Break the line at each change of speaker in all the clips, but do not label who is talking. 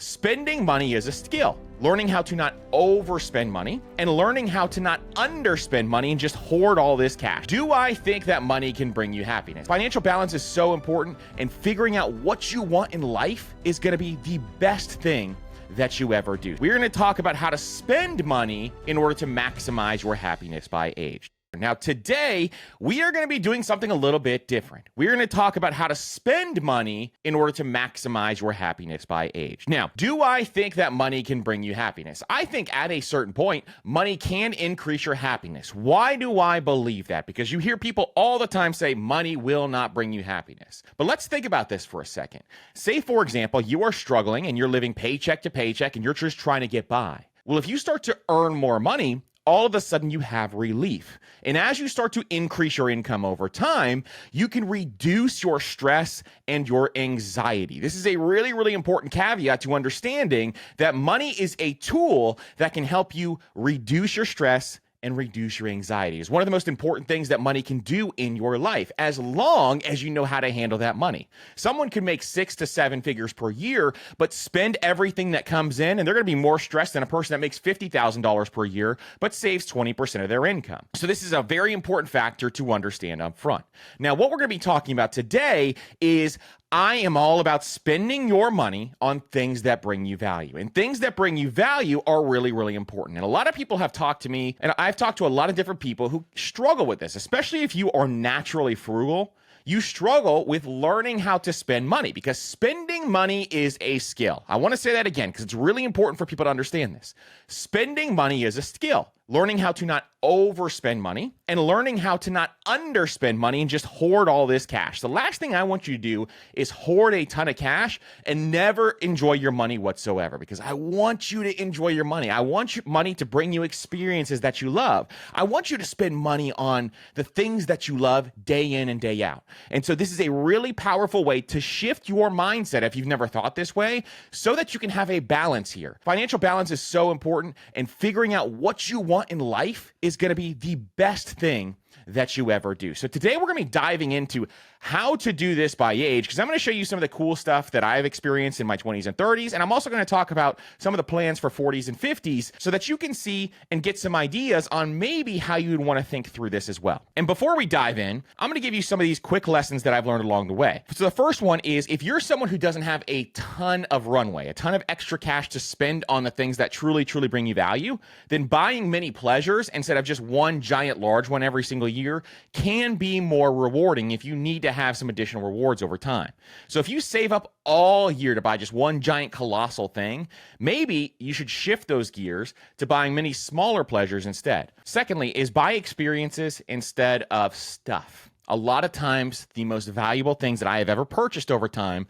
Spending money is a skill. Learning how to not overspend money and learning how to not underspend money and just hoard all this cash. Do I think that money can bring you happiness? Financial balance is so important, and figuring out what you want in life is going to be the best thing that you ever do. We're going to talk about how to spend money in order to maximize your happiness by age. Now, today, we are going to be doing something a little bit different. We're going to talk about how to spend money in order to maximize your happiness by age. Now, do I think that money can bring you happiness? I think at a certain point, money can increase your happiness. Why do I believe that? Because you hear people all the time say money will not bring you happiness. But let's think about this for a second. Say, for example, you are struggling and you're living paycheck to paycheck and you're just trying to get by. Well, if you start to earn more money, all of a sudden you have relief. And as you start to increase your income over time, you can reduce your stress and your anxiety. This is a really, really important caveat to understanding that money is a tool that can help you reduce your stress and reduce your anxiety. It's one of the most important things that money can do in your life, as long as you know how to handle that money. Someone could make 6 to 7 figures per year, but spend everything that comes in, and they're going to be more stressed than a person that makes $50,000 per year, but saves 20% of their income. So this is a very important factor to understand up front. Now, what we're going to be talking about today is I am all about spending your money on things that bring you value. And things that bring you value are really, really important. And a lot of people have talked to me, and I've talked to a lot of different people who struggle with this, especially if you are naturally frugal. You struggle with learning how to spend money because spending money is a skill. I want to say that again because it's really important for people to understand this. Spending money is a skill. Learning how to not overspend money and learning how to not underspend money and just hoard all this cash. The last thing I want you to do is hoard a ton of cash and never enjoy your money whatsoever, because I want you to enjoy your money. I want your money to bring you experiences that you love. I want you to spend money on the things that you love day in and day out. And so this is a really powerful way to shift your mindset if you've never thought this way, so that you can have a balance here. Financial balance is so important, and figuring out what you want in life is going to be the best thing that you ever do. So today we're going to be diving into how to do this by age, because I'm going to show you some of the cool stuff that I've experienced in my 20s and 30s. And I'm also going to talk about some of the plans for 40s and 50s so that you can see and get some ideas on maybe how you'd want to think through this as well. And before we dive in, I'm going to give you some of these quick lessons that I've learned along the way. So the first one is, if you're someone who doesn't have a ton of runway, a ton of extra cash to spend on the things that truly, truly bring you value, then buying many pleasures instead of just one giant large one every single year can be more rewarding if you need to have some additional rewards over time. So if you save up all year to buy just one giant colossal thing, maybe you should shift those gears to buying many smaller pleasures instead. Secondly, is buy experiences instead of stuff. A lot of times, the most valuable things that I have ever purchased over time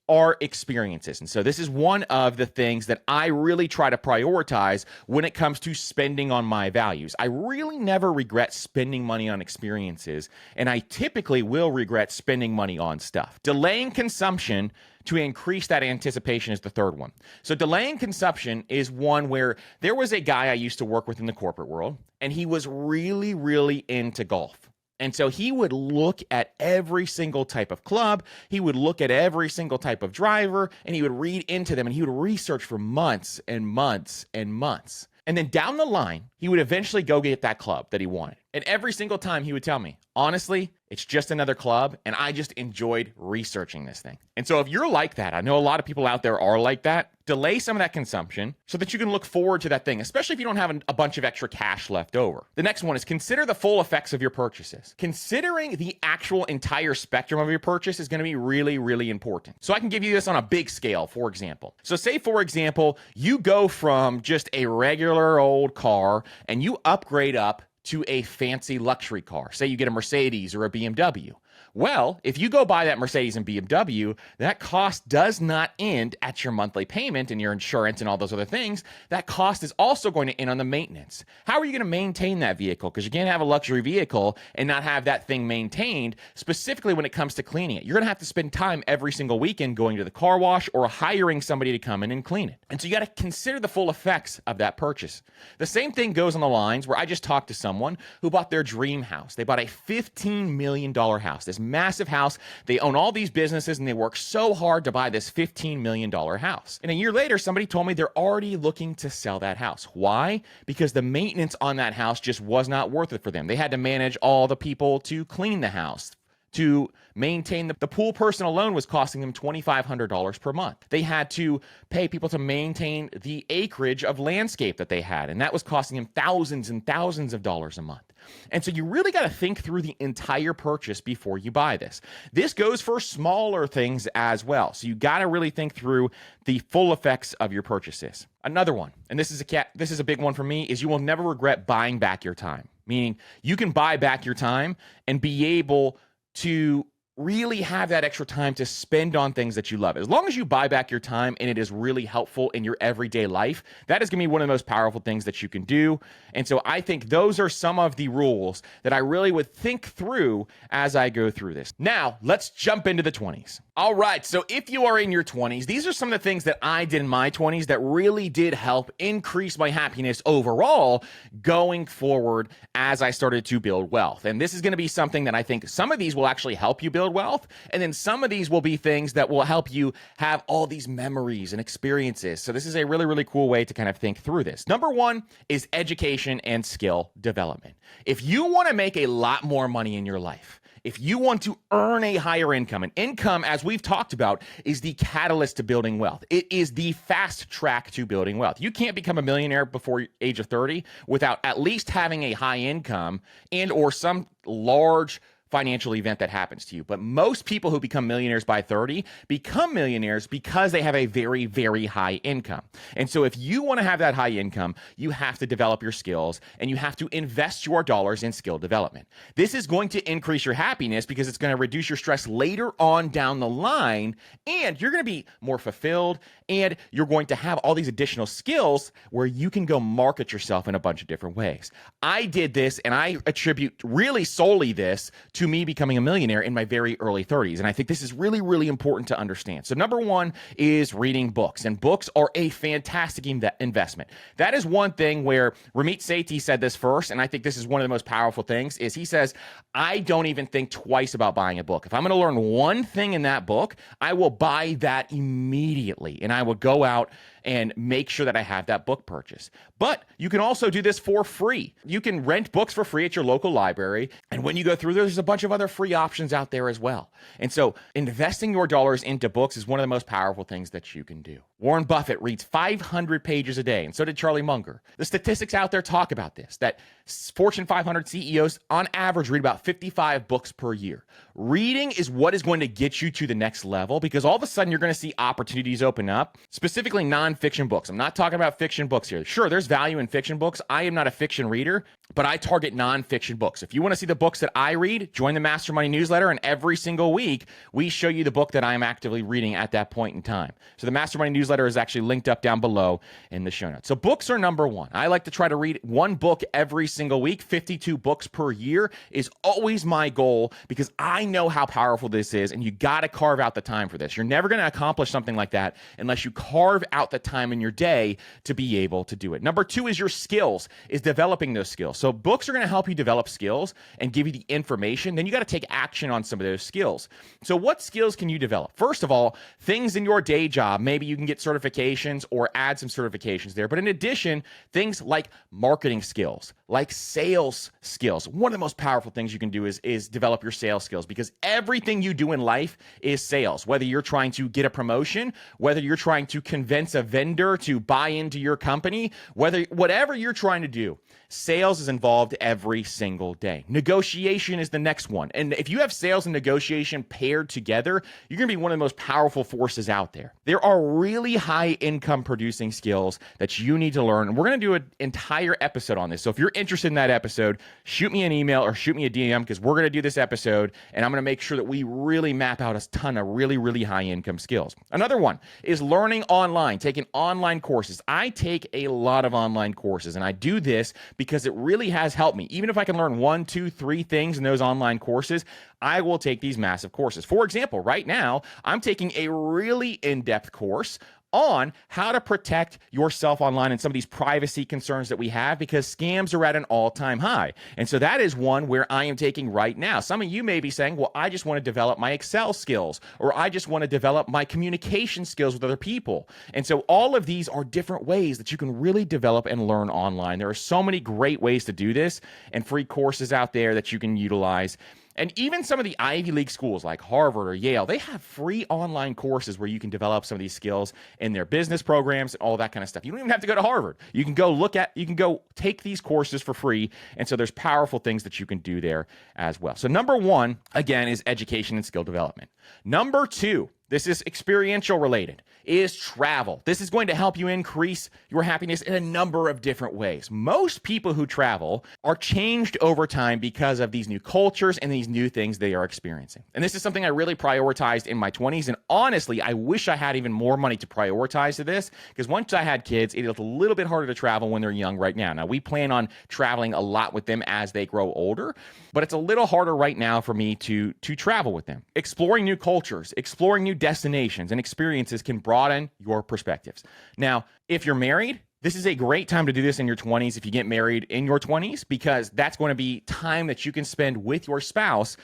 are experiences. And so this is one of the things that I really try to prioritize when it comes to spending on my values. I really never regret spending money on experiences, and I typically will regret spending money on stuff. Delaying consumption to increase that anticipation is the third one. So delaying consumption is one where there was a guy I used to work with in the corporate world, and he was really, really into golf. And so he would look at every single type of club, he would look at every single type of driver, and he would read into them, and he would research for months and months and months. And then down the line, he would eventually go get that club that he wanted. And every single time he would tell me, honestly, it's just another club, and I just enjoyed researching this thing. And so if you're like that, I know a lot of people out there are like that, delay some of that consumption so that you can look forward to that thing, especially if you don't have a bunch of extra cash left over. The next one is consider the full effects of your purchases. Considering the actual entire spectrum of your purchase is going to be really, really important. So I can give you this on a big scale, for example. So say, for example, you go from just a regular old car and you upgrade up to a fancy luxury car. Say you get a Mercedes or a BMW. Well, if you go buy that Mercedes and BMW, that cost does not end at your monthly payment and your insurance and all those other things. That cost is also going to end on the maintenance. How are you going to maintain that vehicle? Because you can't have a luxury vehicle and not have that thing maintained, specifically when it comes to cleaning it. You're going to have to spend time every single weekend going to the car wash or hiring somebody to come in and clean it. And so you got to consider the full effects of that purchase. The same thing goes on the lines where I just talked to someone who bought their dream house. They bought a $15 million house. This massive house. They own all these businesses and they work so hard to buy this $15 million house. And a year later, somebody told me they're already looking to sell that house. Why? Because the maintenance on that house just was not worth it for them. They had to manage all the people to clean the house, to maintain the pool person alone was costing them $2,500 per month. They had to pay people to maintain the acreage of landscape that they had, and that was costing them thousands and thousands of dollars a month. And so you really got to think through the entire purchase before you buy this. This goes for smaller things as well. So you got to really think through the full effects of your purchases. Another one, and this is a big one for me, is you will never regret buying back your time. Meaning you can buy back your time and be able to really have that extra time to spend on things that you love. As long as you buy back your time and it is really helpful in your everyday life, that is going to be one of the most powerful things that you can do. And so I think those are some of the rules that I really would think through as I go through this. Now, let's jump into the 20s. All right, so if you are in your 20s, these are some of the things that I did in my 20s that really did help increase my happiness overall going forward as I started to build wealth. And this is going to be something that I think some of these will actually help you build wealth, and then some of these will be things that will help you have all these memories and experiences. So this is a really, really cool way to kind of think through this. Number one is education and skill development. If you want to make a lot more money in your life, if you want to earn a higher income, and income, as we've talked about, is the catalyst to building wealth. It is the fast track to building wealth. You can't become a millionaire before age of 30 without at least having a high income and or some large financial event that happens to you. But most people who become millionaires by 30 become millionaires because they have a very, very high income. And so if you want to have that high income, you have to develop your skills and you have to invest your dollars in skill development. This is going to increase your happiness because it's going to reduce your stress later on down the line, and you're going to be more fulfilled, and you're going to have all these additional skills where you can go market yourself in a bunch of different ways. I did this, and I attribute really solely this to me becoming a millionaire in my very early 30s. And I think this is really, really important to understand. So number one is reading books, and books are a fantastic investment. That is one thing where Ramit Sethi said this first, and I think this is one of the most powerful things, is he says, I don't even think twice about buying a book. If I'm going to learn one thing in that book, I will buy that immediately, and I will go out and make sure that I have that book purchase. But you can also do this for free. You can rent books for free at your local library. And when you go through, there's a bunch of other free options out there as well. And so investing your dollars into books is one of the most powerful things that you can do. Warren Buffett reads 500 pages a day, and so did Charlie Munger. The statistics out there talk about this, that Fortune 500 CEOs on average read about 55 books per year. Reading is what is going to get you to the next level, because all of a sudden you're going to see opportunities open up, specifically nonfiction books. I'm not talking about fiction books here. Sure, there's value in fiction books. I am not a fiction reader, but I target nonfiction books. If you want to see the books that I read, join the Master Money newsletter, and every single week we show you the book that I'm actively reading at that point in time. So the Master Money newsletter is actually linked up down below in the show notes. So books are number one. I like to try to read one book every single week. 52 books per year is always my goal, because I know how powerful this is, and you got to carve out the time for this. You're never going to accomplish something like that unless you carve out the time in your day to be able to do it. Number two is your skills, is developing those skills. So books are going to help you develop skills and give you the information. Then you got to take action on some of those skills. So what skills can you develop? First of all, things in your day job. Maybe you can get certifications or add some certifications there. But in addition, things like marketing skills, like sales skills. One of the most powerful things you can do is develop your sales skills, because everything you do in life is sales. Whether you're trying to get a promotion, whether you're trying to convince a vendor to buy into your company, whatever you're trying to do, sales is involved every single day. Negotiation is the next one. And if you have sales and negotiation paired together, you're going to be one of the most powerful forces out there. There are really high income producing skills that you need to learn. And we're going to do an entire episode on this. So if you're interested in that episode, shoot me an email or shoot me a DM, because we're going to do this episode and I'm going to make sure that we really map out a ton of really, really high income skills. Another one is learning online, taking online courses. I take a lot of online courses, and I do this because it really has helped me. Even if I can learn 1, 2, 3 things in those online courses, I will take these massive courses. For example, right now, I'm taking a really in-depth course on how to protect yourself online and some of these privacy concerns that we have, because scams are at an all-time high. And so that is one where I am taking right now. Some of you may be saying, well, I just want to develop my Excel skills, or I just want to develop my communication skills with other people. And so all of these are different ways that you can really develop and learn online. There are so many great ways to do this and free courses out there that you can utilize. And even some of the Ivy League schools like Harvard or Yale, they have free online courses where you can develop some of these skills in their business programs and all that kind of stuff. You don't even have to go to Harvard. You can go take these courses for free. And so there's powerful things that you can do there as well. So number one, again, is education and skill development. Number two, this is experiential related, is travel. This is going to help you increase your happiness in a number of different ways. Most people who travel are changed over time because of these new cultures and these new things they are experiencing. And this is something I really prioritized in my 20s. And honestly, I wish I had even more money to prioritize to this, because once I had kids, it was a little bit harder to travel when they're young right now. Now, we plan on traveling a lot with them as they grow older, but it's a little harder right now for me to travel with them. Exploring new cultures, exploring new destinations and experiences can broaden your perspectives. Now, if you're married, this is a great time to do this in your 20s if you get married in your 20s, because that's going to be time that you can spend with your spouse,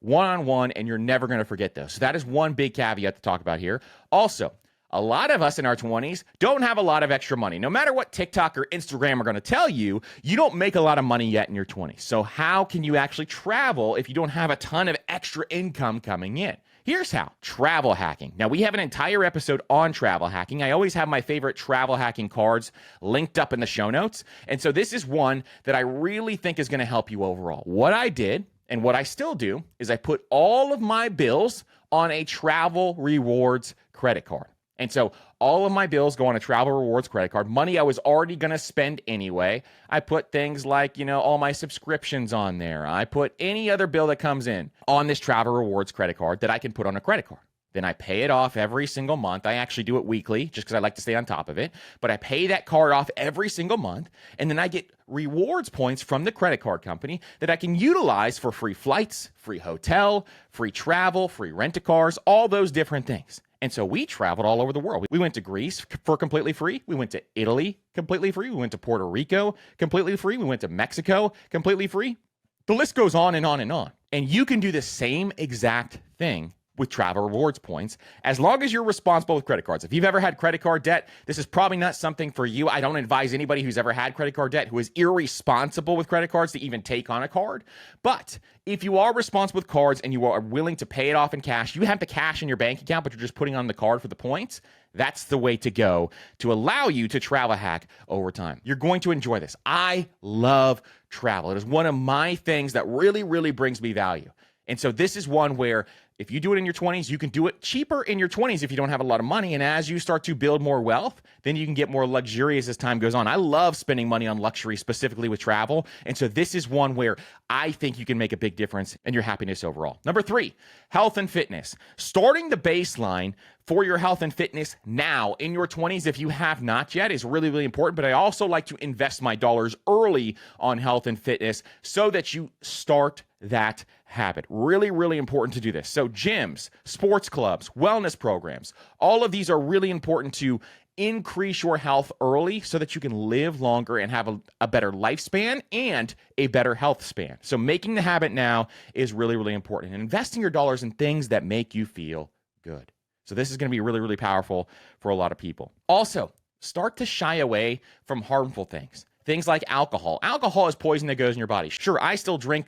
one-on-one, and you're never going to forget those. So that is one big caveat to talk about here. Also, a lot of us in our 20s don't have a lot of extra money. No matter what TikTok or Instagram are going to tell you, you don't make a lot of money yet in your 20s. So how can you actually travel if you don't have a ton of extra income coming in? Here's how. Travel hacking. Now, we have an entire episode on travel hacking. I always have my favorite travel hacking cards linked up in the show notes. And so this is one that I really think is going to help you overall. What I did and what I still do is I put all of my bills on a travel rewards credit card. And so all of my bills go on a travel rewards credit card, money I was already going to spend anyway. I put things like, all my subscriptions on there. I put any other bill that comes in on this travel rewards credit card that I can put on a credit card. Then I pay it off every single month. I actually do it weekly just because I like to stay on top of it. But I pay that card off every single month. And then I get rewards points from the credit card company that I can utilize for free flights, free hotel, free travel, free rent-a-cars, all those different things. And so we traveled all over the world. We went to Greece for completely free. We went to Italy completely free. We went to Puerto Rico completely free. We went to Mexico completely free. The list goes on and on and on. And you can do the same exact thing with travel rewards points, as long as you're responsible with credit cards. If you've ever had credit card debt, this is probably not something for you. I don't advise anybody who's ever had credit card debt who is irresponsible with credit cards to even take on a card. But if you are responsible with cards and you are willing to pay it off in cash, you have the cash in your bank account, but you're just putting on the card for the points. That's the way to go to allow you to travel hack over time. You're going to enjoy this. I love travel. It is one of my things that really, really brings me value. And so this is one where if you do it in your 20s, you can do it cheaper in your 20s if you don't have a lot of money. And as you start to build more wealth, then you can get more luxurious as time goes on. I love spending money on luxury, specifically with travel. And so this is one where I think you can make a big difference in your happiness overall. Number 3, health and fitness. Starting the baseline for your health and fitness now in your 20s, if you have not yet, is really, really important. But I also like to invest my dollars early on health and fitness so that you start that habit. Really, really important to do this. So gyms, sports clubs, wellness programs, all of these are really important to increase your health early so that you can live longer and have a better lifespan and a better health span. So making the habit now is really, really important. And investing your dollars in things that make you feel good. So this is going to be really, really powerful for a lot of people. Also, start to shy away from harmful things. Things like alcohol. Alcohol is poison that goes in your body. Sure, I still drink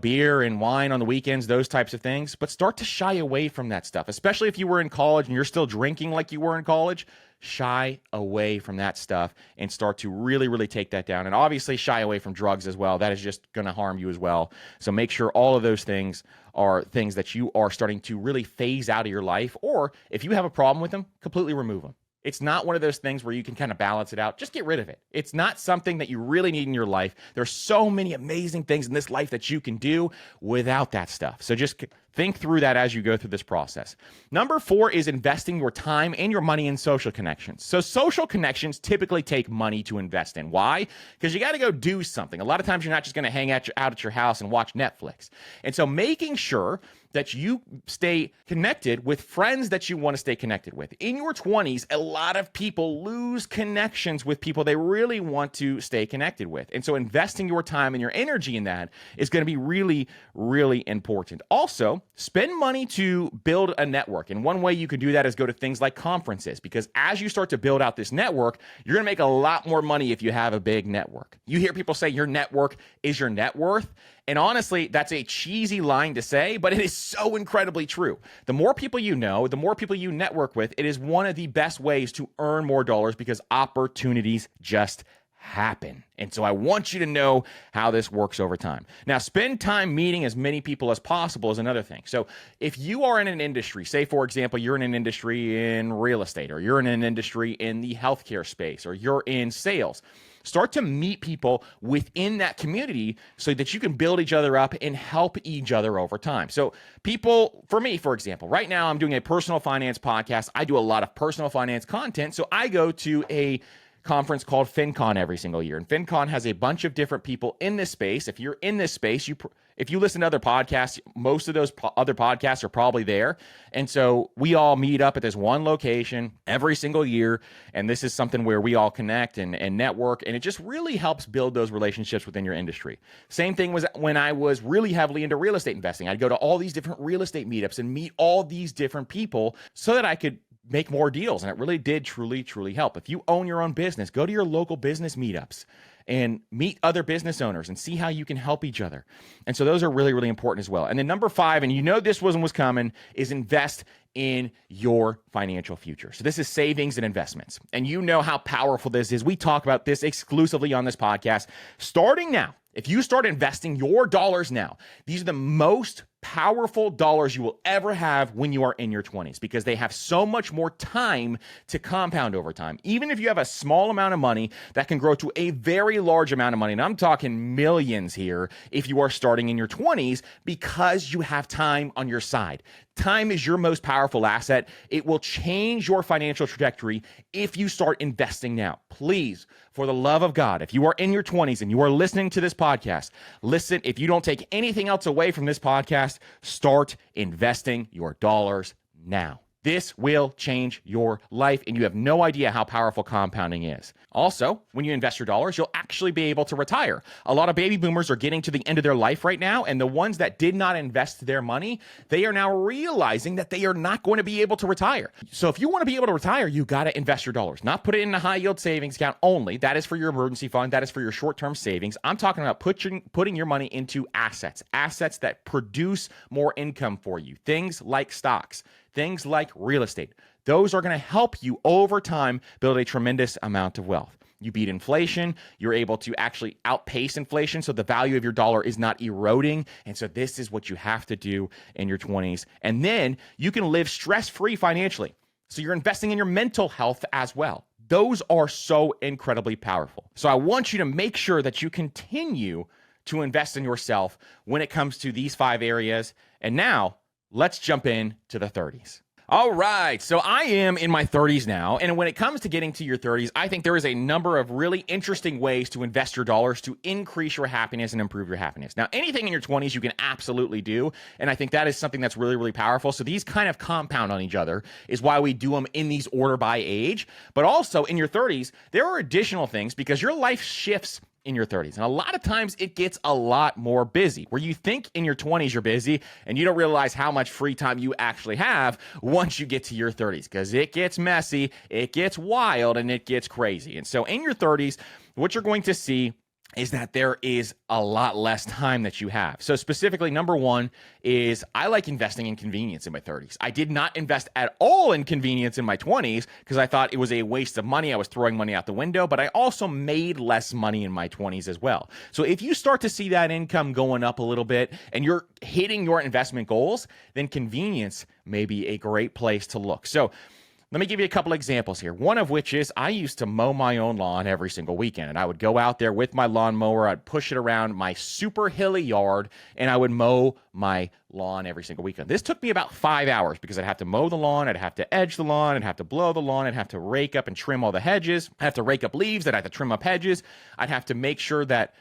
beer and wine on the weekends, those types of things, but start to shy away from that stuff, especially if you were in college and you're still drinking like you were in college. Shy away from that stuff and start to really, really take that down. And obviously shy away from drugs as well. That is just going to harm you as well. So make sure all of those things are things that you are starting to really phase out of your life, or if you have a problem with them, completely remove them. It's not one of those things where you can kind of balance it out. Just get rid of it. It's not something that you really need in your life. There's so many amazing things in this life that you can do without that stuff. So just think through that as you go through this process. Number 4 is investing your time and your money in social connections. So social connections typically take money to invest in. Why? Because you got to go do something. A lot of times you're not just going to hang out at your house and watch Netflix. And so making sure that you stay connected with friends that you want to stay connected with. In your 20s, a lot of people lose connections with people they really want to stay connected with. And so investing your time and your energy in that is going to be really, really important. Also, spend money to build a network. And one way you could do that is go to things like conferences, because as you start to build out this network, you're going to make a lot more money if you have a big network. You hear people say your network is your net worth. And honestly, that's a cheesy line to say, but it is so incredibly true. The more people you know, the more people you network with, it is one of the best ways to earn more dollars because opportunities just happen. And so I want you to know how this works over time. Now, spend time meeting as many people as possible is another thing. So if you are in an industry, say, for example, you're in an industry in real estate, or you're in an industry in the healthcare space, or you're in sales, start to meet people within that community so that you can build each other up and help each other over time. So people, for me, for example, right now I'm doing a personal finance podcast. I do a lot of personal finance content. So I go to a conference called FinCon every single year. And FinCon has a bunch of different people in this space. If you're in this space, if you listen to other podcasts, most of those other podcasts are probably there. And so we all meet up at this one location every single year. And this is something where we all connect and network. And it just really helps build those relationships within your industry. Same thing was when I was really heavily into real estate investing. I'd go to all these different real estate meetups and meet all these different people so that I could make more deals. And it really did truly, truly help. If you own your own business, go to your local business meetups and meet other business owners and see how you can help each other. And so those are really, really important as well. And then number 5, and you know this one was coming, is invest in your financial future. So this is savings and investments. And you know how powerful this is. We talk about this exclusively on this podcast. Starting now, if you start investing your dollars now, these are the most powerful dollars you will ever have when you are in your 20s, because they have so much more time to compound over time. Even if you have a small amount of money, that can grow to a very large amount of money. And I'm talking millions here if you are starting in your 20s, because you have time on your side. Time is your most powerful asset. It will change your financial trajectory if you start investing now. Please, for the love of God, if you are in your 20s and you are listening to this podcast, listen, if you don't take anything else away from this podcast, start investing your dollars now. This will change your life, and you have no idea how powerful compounding is. Also, when you invest your dollars, you'll actually be able to retire. A lot of baby boomers are getting to the end of their life right now, and the ones that did not invest their money, they are now realizing that they are not going to be able to retire. So if you want to be able to retire, you got to invest your dollars. Not put it in a high-yield savings account only. That is for your emergency fund. That is for your short-term savings. I'm talking about putting your money into assets that produce more income for you. Things like stocks. Things like real estate. Those are going to help you over time build a tremendous amount of wealth. You beat inflation. You're able to actually outpace inflation, so the value of your dollar is not eroding. And so this is what you have to do in your 20s. And then you can live stress-free financially. So you're investing in your mental health as well. Those are so incredibly powerful. So I want you to make sure that you continue to invest in yourself when it comes to these 5 areas. And now, let's jump in to the 30s. All right, so I am in my 30s now, and when it comes to getting to your 30s, I think there is a number of really interesting ways to invest your dollars to increase your happiness and improve your happiness. Now, anything in your 20s you can absolutely do, and I think that is something that's really, really powerful. So these kind of compound on each other is why we do them in these order by age. But also in your 30s, there are additional things because your life shifts in your 30s. And a lot of times it gets a lot more busy, where you think in your 20s you're busy and you don't realize how much free time you actually have once you get to your 30s, because it gets messy, it gets wild, and it gets crazy. And so in your 30s, what you're going to see is that there is a lot less time that you have. So specifically, number 1 is I like investing in convenience in my 30s. I did not invest at all in convenience in my 20s because I thought it was a waste of money. I was throwing money out the window, but I also made less money in my 20s as well. So if you start to see that income going up a little bit and you're hitting your investment goals, then convenience may be a great place to look. So Let me give you a couple examples here. One of which is I used to mow my own lawn every single weekend. And I would go out there with my lawnmower. I'd push it around my super hilly yard, and I would mow my lawn every single weekend. This took me about 5 hours because I'd have to mow the lawn, I'd have to edge the lawn, I'd have to blow the lawn, I'd have to rake up and trim all the hedges, I'd have to rake up leaves, I'd have to trim up hedges, I'd have to make sure that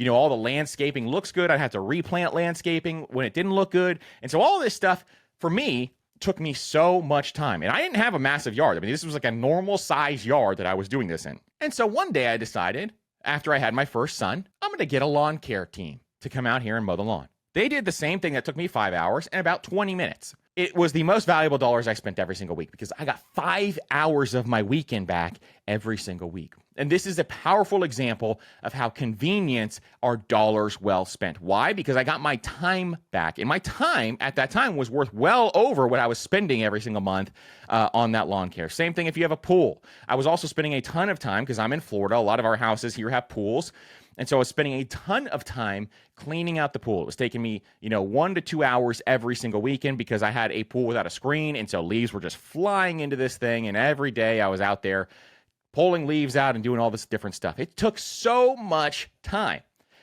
all the landscaping looks good. I'd have to replant landscaping when it didn't look good. And so all of this stuff, for me, took me so much time. And I didn't have a massive yard. I mean, this was like a normal size yard that I was doing this in. And so one day I decided, after I had my first son, I'm going to get a lawn care team to come out here and mow the lawn. They did the same thing that took me 5 hours in about 20 minutes. It was the most valuable dollars I spent every single week because I got 5 hours of my weekend back every single week. And this is a powerful example of how convenience are dollars well spent. Why? Because I got my time back. And my time at that time was worth well over what I was spending every single month on that lawn care. Same thing if you have a pool. I was also spending a ton of time because I'm in Florida. A lot of our houses here have pools. And so I was spending a ton of time cleaning out the pool. It was taking me, 1 to 2 hours every single weekend because I had a pool without a screen. And so leaves were just flying into this thing. And every day I was out there pulling leaves out and doing all this different stuff. It took so much time.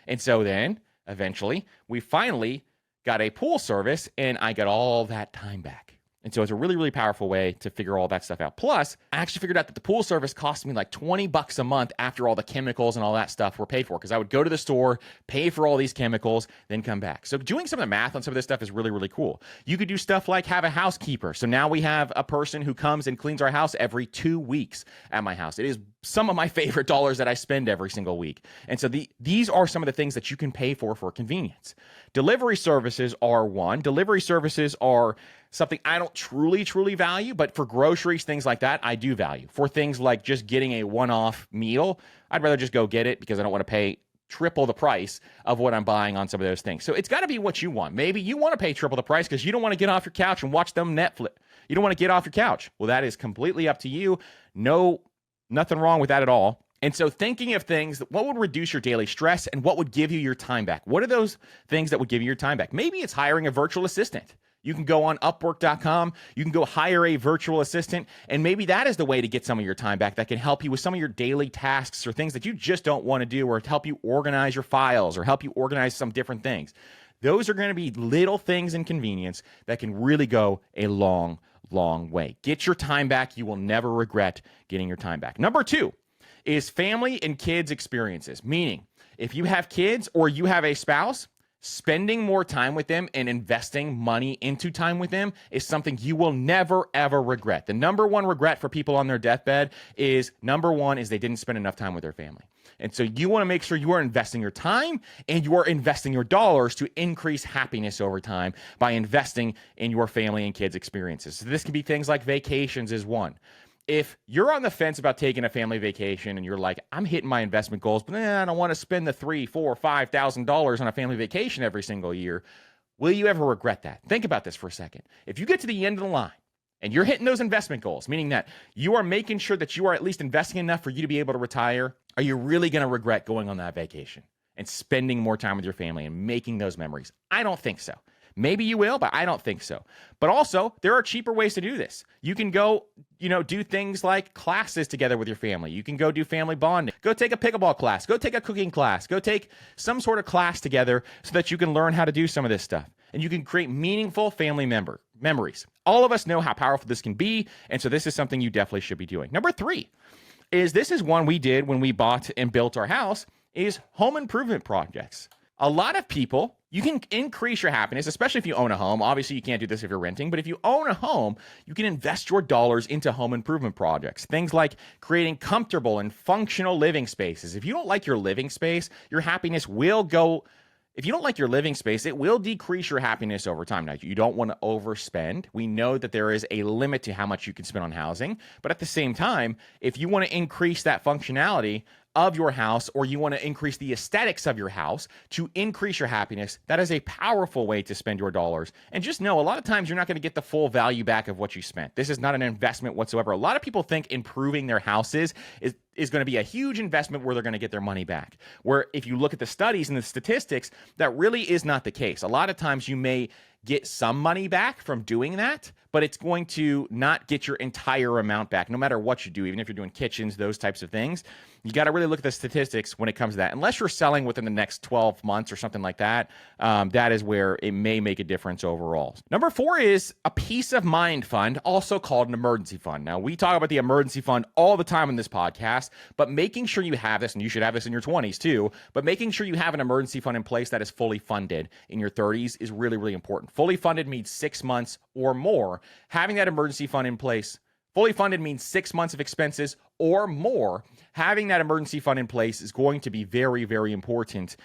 And so then eventually we finally got a pool service and I got all that time back. And so it's a really, really powerful way to figure all that stuff out. Plus, I actually figured out that the pool service cost me like $20 a month after all the chemicals and all that stuff were paid for. Because I would go to the store, pay for all these chemicals, then come back. So doing some of the math on some of this stuff is really, really cool. You could do stuff like have a housekeeper. So now we have a person who comes and cleans our house every 2 weeks at my house. It is some of my favorite dollars that I spend every single week. And so these are some of the things that you can pay for convenience. Delivery services are one. Delivery services are something I don't truly value, but for groceries, things like that, I do value. For things like just getting a one-off meal, I'd rather just go get it because I don't want to pay triple the price of what I'm buying on some of those things. So it's got to be what you want. Maybe you want to pay triple the price because you don't want to get off your couch and watch them Netflix. You don't want to get off your couch. Well, that is completely up to you. Nothing wrong with that at all. And so thinking of things, what would reduce your daily stress and what would give you your time back? What are those things that would give you your time back? Maybe it's hiring a virtual assistant. You can go on Upwork.com, you can go hire a virtual assistant, and maybe that is the way to get some of your time back that can help you with some of your daily tasks or things that you just don't want to do, or help you organize your files or help you organize some different things. Those are going to be little things in convenience that can really go a long way. Get your time back. You will never regret getting your time back. Number 2 is family and kids experiences, meaning if you have kids or you have a spouse, spending more time with them and investing money into time with them is something you will never, ever regret. The number one regret for people on their deathbed is they didn't spend enough time with their family. And so you want to make sure you are investing your time and you are investing your dollars to increase happiness over time by investing in your family and kids experiences. So this can be things like vacations is one. If you're on the fence about taking a family vacation and you're like, I'm hitting my investment goals, but I don't want to spend the $3,000, $4,000, $5,000 on a family vacation every single year, will you ever regret that? Think about this for a second. If you get to the end of the line and you're hitting those investment goals, meaning that you are making sure that you are at least investing enough for you to be able to retire, are you really going to regret going on that vacation and spending more time with your family and making those memories? I don't think so. Maybe you will, but I don't think so. But also, there are cheaper ways to do this. You can go, do things like classes together with your family. You can go do family bonding. Go take a pickleball class. Go take a cooking class. Go take some sort of class together so that you can learn how to do some of this stuff. And you can create meaningful family memories. All of us know how powerful this can be, and so this is something you definitely should be doing. Number 3 is one we did when we bought and built our house, is home improvement projects. A lot of people, you can increase your happiness, especially if you own a home. Obviously, you can't do this if you're renting, but if you own a home, you can invest your dollars into home improvement projects. Things like creating comfortable and functional living spaces. If you don't like your living space, your happiness will go. If you don't like your living space, it will decrease your happiness over time. Now, you don't want to overspend. We know that there is a limit to how much you can spend on housing, but at the same time, if you want to increase that functionality of your house, or you want to increase the aesthetics of your house to increase your happiness, that is a powerful way to spend your dollars. And just know, a lot of times you're not going to get the full value back of what you spent. This is not an investment whatsoever. A lot of people think improving their houses is going to be a huge investment where they're going to get their money back. Where if you look at the studies and the statistics, that really is not the case. A lot of times you may get some money back from doing that, but it's going to not get your entire amount back, no matter what you do, even if you're doing kitchens, those types of things. You got to really look at the statistics when it comes to that. Unless you're selling within the next 12 months or something like that, that is where it may make a difference overall. Number 4 is a peace of mind fund, also called an emergency fund. Now, we talk about the emergency fund all the time in this podcast, but making sure you have this, and you should have this in your 20s too, but making sure you have an emergency fund in place that is fully funded in your 30s is really, really important. Fully funded means 6 months or more. Having that emergency fund in place, fully funded means 6 months of expenses or more. Having that emergency fund in place is going to be very, very important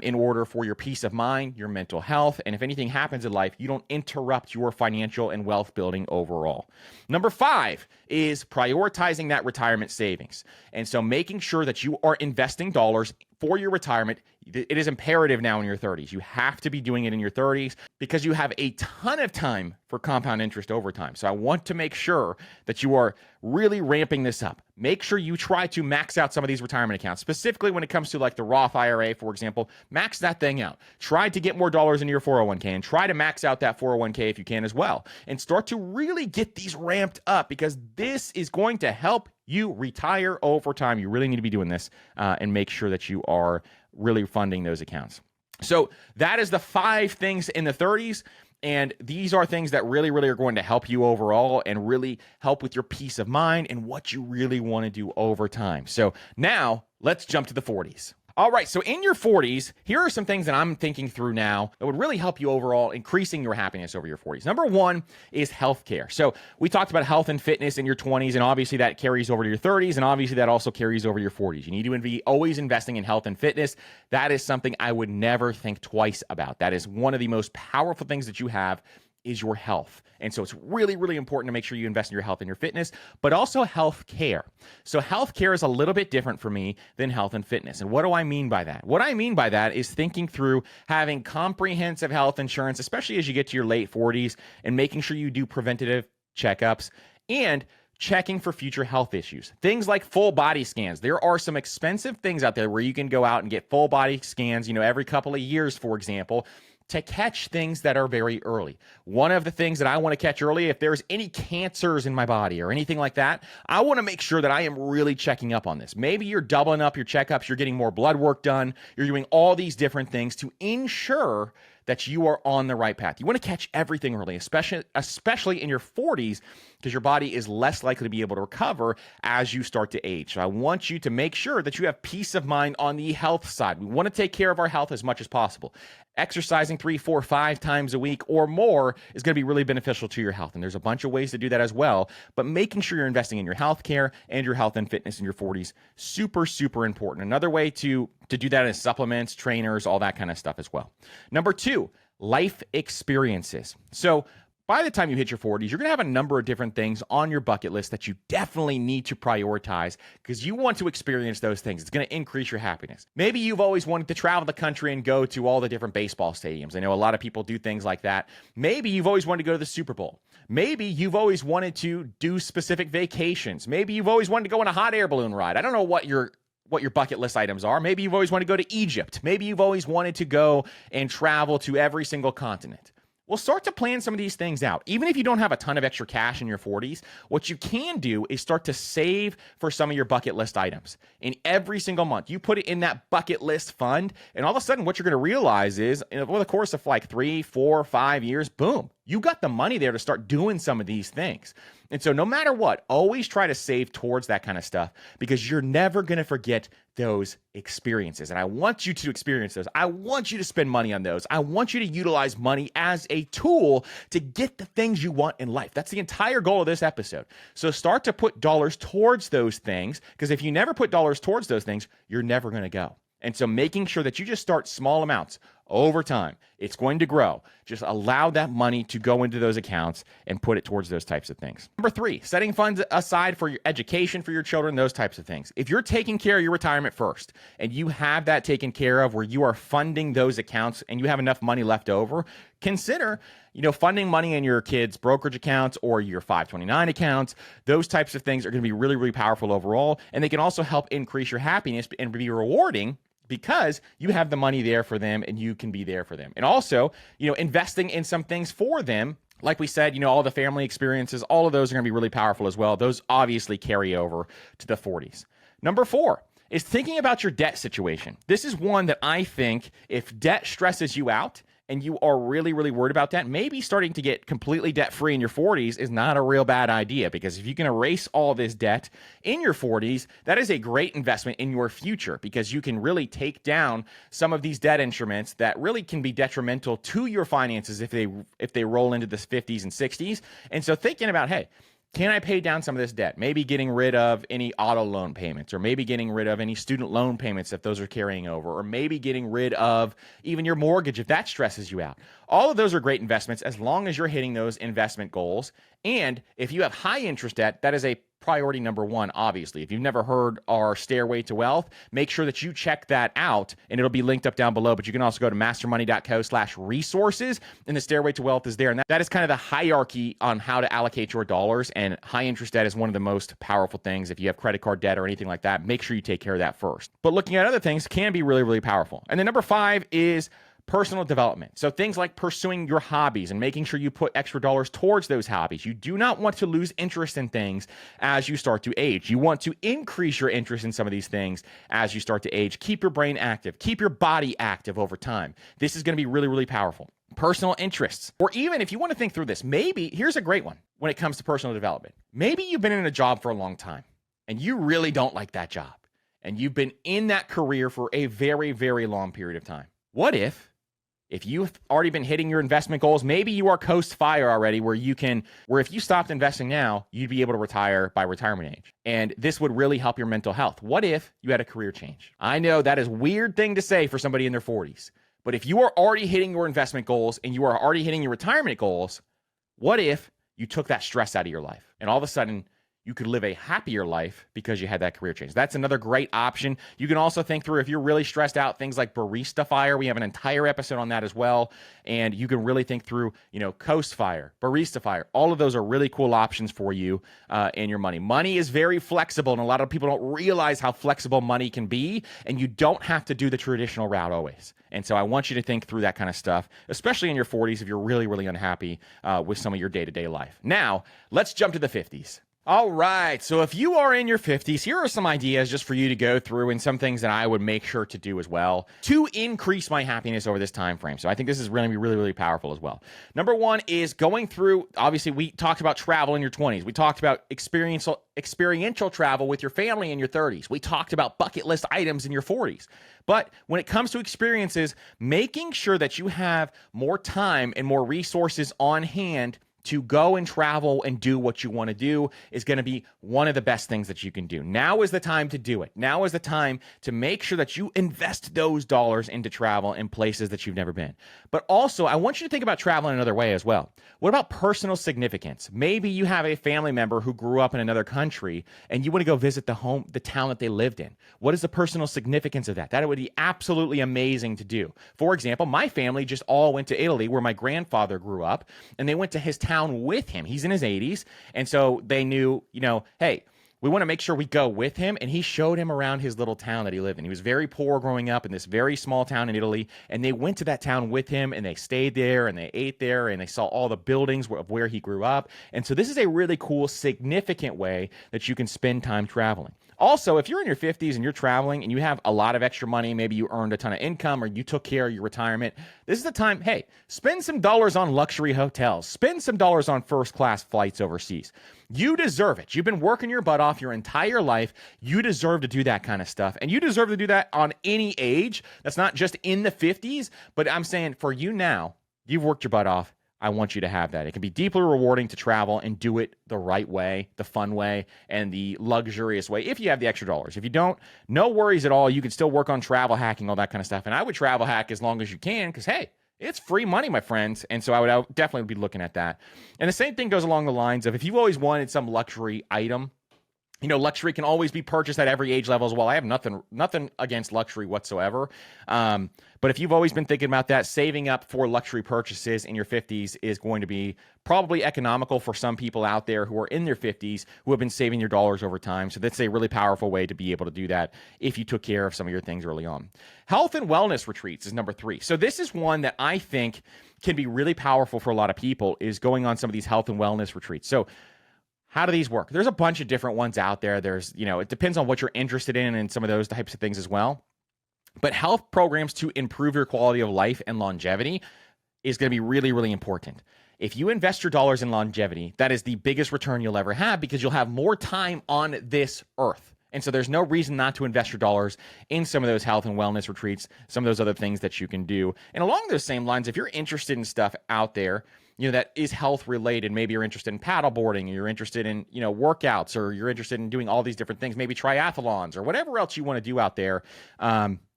in order for your peace of mind, your mental health, and if anything happens in life, you don't interrupt your financial and wealth building overall. Number 5 is prioritizing that retirement savings. And so making sure that you are investing dollars for your retirement. It is imperative now in your 30s. You have to be doing it in your 30s because you have a ton of time for compound interest over time. So I want to make sure that you are really ramping this up. Make sure you try to max out some of these retirement accounts, specifically when it comes to like the Roth IRA, for example. Max that thing out. Try to get more dollars into your 401k and try to max out that 401k if you can as well. And start to really get these ramped up because this is going to help you retire over time. You really need to be doing this and make sure that you are really funding those accounts. So that is the 5 things in the 30s. And these are things that really, really are going to help you overall and really help with your peace of mind and what you really want to do over time. So now let's jump to the 40s. All right, so in your 40s, here are some things that I'm thinking through now that would really help you overall, increasing your happiness over your 40s. Number 1 is healthcare. So we talked about health and fitness in your 20s, and obviously that carries over to your 30s, and obviously that also carries over to your 40s. You need to be always investing in health and fitness. That is something I would never think twice about. That is one of the most powerful things that you have is your health. And so it's really, really important to make sure you invest in your health and your fitness, but also health care. So health care is a little bit different for me than health and fitness. And what do I mean by that? What I mean by that is thinking through having comprehensive health insurance, especially as you get to your late 40s, and making sure you do preventative checkups and checking for future health issues. Things like full body scans. There are some expensive things out there where you can go out and get full body scans, every couple of years, for example, to catch things that are very early. One of the things that I want to catch early, if there's any cancers in my body or anything like that, I want to make sure that I am really checking up on this. Maybe you're doubling up your checkups, you're getting more blood work done, you're doing all these different things to ensure that you are on the right path. You want to catch everything early, especially in your 40s, because your body is less likely to be able to recover as you start to age. So I want you to make sure that you have peace of mind on the health side. We want to take care of our health as much as possible. Exercising 3, 4, 5 times a week or more is going to be really beneficial to your health. And there's a bunch of ways to do that as well. But making sure you're investing in your health care and your health and fitness in your 40s, super, super important. Another way to do that is supplements, trainers, all that kind of stuff as well. Number 2, life experiences. So by the time you hit your 40s, you're going to have a number of different things on your bucket list that you definitely need to prioritize because you want to experience those things. It's going to increase your happiness. Maybe you've always wanted to travel the country and go to all the different baseball stadiums. I know a lot of people do things like that. Maybe you've always wanted to go to the Super Bowl. Maybe you've always wanted to do specific vacations. Maybe you've always wanted to go on a hot air balloon ride. I don't know what your bucket list items are. Maybe you've always wanted to go to Egypt. Maybe you've always wanted to go and travel to every single continent. Well, start to plan some of these things out. Even if you don't have a ton of extra cash in your 40s, what you can do is start to save for some of your bucket list items. And every single month, you put it in that bucket list fund, and all of a sudden what you're going to realize is, over the course of like 3, 4, 5 years, boom, you got the money there to start doing some of these things. And so no matter what, always try to save towards that kind of stuff because you're never going to forget those experiences. And I want you to experience those. I want you to spend money on those. I want you to utilize money as a tool to get the things you want in life. That's the entire goal of this episode. So start to put dollars towards those things because if you never put dollars towards those things, you're never going to go. And so making sure that you just start small amounts over time, it's going to grow. Just allow that money to go into those accounts and put it towards those types of things. Number 3, setting funds aside for your education for your children, those types of things. If you're taking care of your retirement first and you have that taken care of where you are funding those accounts and you have enough money left over, consider funding money in your kids' brokerage accounts or your 529 accounts. Those types of things are going to be really, really powerful overall. And they can also help increase your happiness and be rewarding because you have the money there for them and you can be there for them. And also, investing in some things for them Like we said, all the family experiences, all of those are going to be really powerful as well. Those obviously carry over to the 40s. Number 4 is thinking about your debt situation. This is one that I think if debt stresses you out and you are really, really worried about that, maybe starting to get completely debt-free in your 40s is not a real bad idea, because if you can erase all this debt in your 40s, that is a great investment in your future, because you can really take down some of these debt instruments that really can be detrimental to your finances if they roll into the 50s and 60s. And so thinking about, hey, can I pay down some of this debt? Maybe getting rid of any auto loan payments, or maybe getting rid of any student loan payments if those are carrying over, or maybe getting rid of even your mortgage if that stresses you out. All of those are great investments as long as you're hitting those investment goals. And if you have high interest debt, that is a priority number 1, obviously. If you've never heard our Stairway to Wealth, make sure that you check that out, and it'll be linked up down below. But you can also go to mastermoney.co/resources, and the Stairway to Wealth is there. And that is kind of the hierarchy on how to allocate your dollars. And high interest debt is one of the most powerful things. If you have credit card debt or anything like that, make sure you take care of that first. But looking at other things can be really, really powerful. And then number 5 is personal development. So things like pursuing your hobbies and making sure you put extra dollars towards those hobbies. You do not want to lose interest in things as you start to age. You want to increase your interest in some of these things as you start to age. Keep your brain active. Keep your body active over time. This is going to be really, really powerful. Personal interests. Or even if you want to think through this, maybe, here's a great one when it comes to personal development. Maybe you've been in a job for a long time and you really don't like that job, and you've been in that career for a very, very long period of time. What if you've already been hitting your investment goals, maybe you are coast fire already, where if you stopped investing now, you'd be able to retire by retirement age. And this would really help your mental health. What if you had a career change? I know that is a weird thing to say for somebody in their 40s, but if you are already hitting your investment goals and you are already hitting your retirement goals, what if you took that stress out of your life and all of a sudden you could live a happier life because you had that career change? That's another great option. You can also think through, if you're really stressed out, things like Barista Fire. We have an entire episode on that as well. And you can really think through, Coast Fire, Barista Fire. All of those are really cool options for you and your money. Money is very flexible, and a lot of people don't realize how flexible money can be, and you don't have to do the traditional route always. And so I want you to think through that kind of stuff, especially in your 40s if you're really, really unhappy with some of your day-to-day life. Now, let's jump to the 50s. All right, so if you are in your 50s, here are some ideas just for you to go through, and some things that I would make sure to do as well to increase my happiness over this time frame. So I think this is really, really, really powerful as well. Number 1 is going through, obviously, we talked about travel in your 20s. We talked about experiential travel with your family in your 30s. We talked about bucket list items in your 40s. But when it comes to experiences, making sure that you have more time and more resources on hand to go and travel and do what you want to do is going to be one of the best things that you can do. Now is the time to do it. Now is the time to make sure that you invest those dollars into travel in places that you've never been. But also, I want you to think about travel in another way as well. What about personal significance? Maybe you have a family member who grew up in another country and you want to go visit the town that they lived in. What is the personal significance of that? That would be absolutely amazing to do. For example, my family just all went to Italy, where my grandfather grew up, and they went to his town with him. He's in his 80s. And so they knew, hey, we want to make sure we go with him. And he showed him around his little town that he lived in. He was very poor growing up in this very small town in Italy. And they went to that town with him, and they stayed there, and they ate there, and they saw all the buildings of where he grew up. And so this is a really cool, significant way that you can spend time traveling. Also, if you're in your 50s and you're traveling and you have a lot of extra money, maybe you earned a ton of income or you took care of your retirement, this is the time, hey, spend some dollars on luxury hotels. Spend some dollars on first-class flights overseas. You deserve it. You've been working your butt off your entire life. You deserve to do that kind of stuff. And you deserve to do that on any age. That's not just in the 50s, but I'm saying for you now, you've worked your butt off. I want you to have that. It can be deeply rewarding to travel and do it the right way, the fun way, and the luxurious way if you have the extra dollars. If you don't, no worries at all. You can still work on travel hacking, all that kind of stuff. And I would travel hack as long as you can because, hey, it's free money, my friends. And so I would definitely be looking at that. And the same thing goes along the lines of if you've always wanted some luxury item, Luxury can always be purchased at every age level as well. I have nothing against luxury whatsoever. But if you've always been thinking about that, saving up for luxury purchases in your 50s is going to be probably economical for some people out there who are in their 50s who have been saving their dollars over time. So that's a really powerful way to be able to do that if you took care of some of your things early on. Health and wellness retreats is number 3. So this is one that I think can be really powerful for a lot of people, is going on some of these health and wellness retreats. So how do these work? There's a bunch of different ones out there. There's, it depends on what you're interested in and some of those types of things as well. But health programs to improve your quality of life and longevity is going to be really, really important. If you invest your dollars in longevity, that is the biggest return you'll ever have, because you'll have more time on this earth. And so there's no reason not to invest your dollars in some of those health and wellness retreats, some of those other things that you can do. And along those same lines, if you're interested in stuff out there, that is health related, maybe you're interested in paddle boarding, or you're interested in, workouts, or you're interested in doing all these different things, maybe triathlons or whatever else you want to do out there.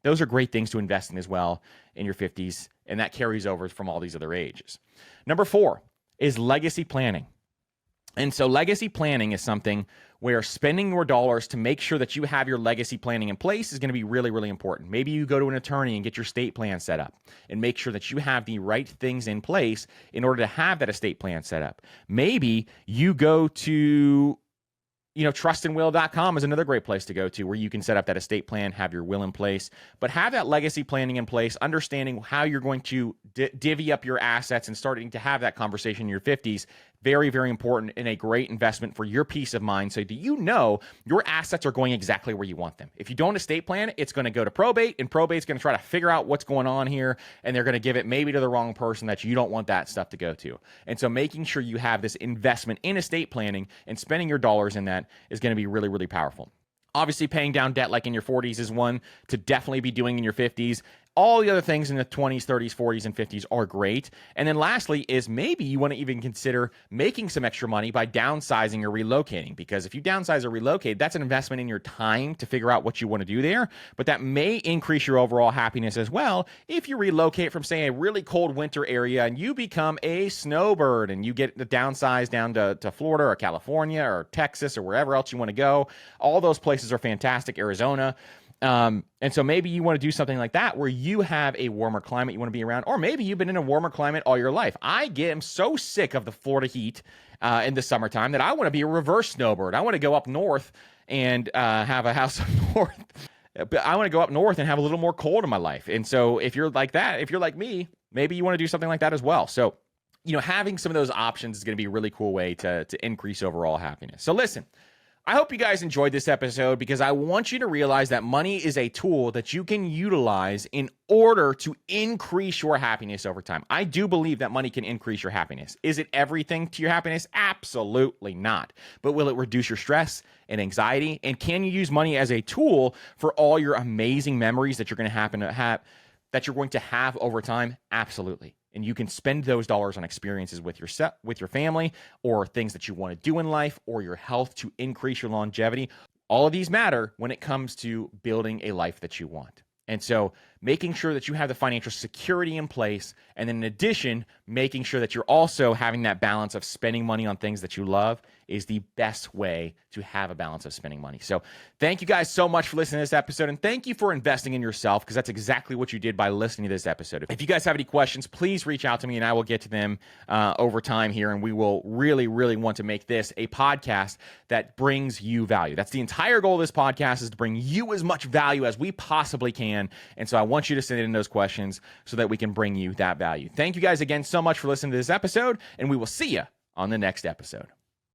Those are great things to invest in as well in your 50s. And that carries over from all these other ages. Number 4 is legacy planning. And so legacy planning is something where spending your dollars to make sure that you have your legacy planning in place is going to be really, really important. Maybe you go to an attorney and get your estate plan set up and make sure that you have the right things in place in order to have that estate plan set up. Maybe you go to trustandwill.com is another great place to go to, where you can set up that estate plan, have your will in place, but have that legacy planning in place, understanding how you're going to divvy up your assets and starting to have that conversation in your 50s. Very, very important, and a great investment for your peace of mind. So do you know your assets are going exactly where you want them? If you don't estate plan, it's going to go to probate, and probate's going to try to figure out what's going on here, and they're going to give it maybe to the wrong person that you don't want that stuff to go to. And so making sure you have this investment in estate planning and spending your dollars in that is going to be really, really powerful. Obviously, paying down debt like in your 40s is one to definitely be doing in your 50s. All the other things in the 20s, 30s, 40s, and 50s are great. And then lastly is maybe you want to even consider making some extra money by downsizing or relocating. Because if you downsize or relocate, that's an investment in your time to figure out what you want to do there. But that may increase your overall happiness as well if you relocate from, say, a really cold winter area and you become a snowbird and you get the downsize down to Florida or California or Texas or wherever else you want to go. All those places are fantastic, Arizona. And so maybe you want to do something like that where you have a warmer climate you want to be around, or maybe you've been in a warmer climate all your life. I'm so sick of the Florida heat in the summertime that I want to be a reverse snowbird. I want to go up north and have a house up north. But I want to go up north and have a little more cold in my life. And so if you're like that, if you're like me, maybe you want to do something like that as well. So, having some of those options is going to be a really cool way to increase overall happiness. So listen, I hope you guys enjoyed this episode, because I want you to realize that money is a tool that you can utilize in order to increase your happiness over time. I do believe that money can increase your happiness. Is it everything to your happiness? Absolutely not. But will it reduce your stress and anxiety? And can you use money as a tool for all your amazing memories that you're going to have over time? Absolutely. And you can spend those dollars on experiences with your family, or things that you want to do in life, or your health to increase your longevity. All of these matter when it comes to building a life that you want. And so making sure that you have the financial security in place, and then in addition, making sure that you're also having that balance of spending money on things that you love, is the best way to have a balance of spending money. So thank you guys so much for listening to this episode, and thank you for investing in yourself, because that's exactly what you did by listening to this episode. If you guys have any questions, please reach out to me and I will get to them over time here, and we will really, really want to make this a podcast that brings you value. That's the entire goal of this podcast, is to bring you as much value as we possibly can. And so I want you to send in those questions so that we can bring you that value. Thank you guys again so much for listening to this episode, and we will see you on the next episode.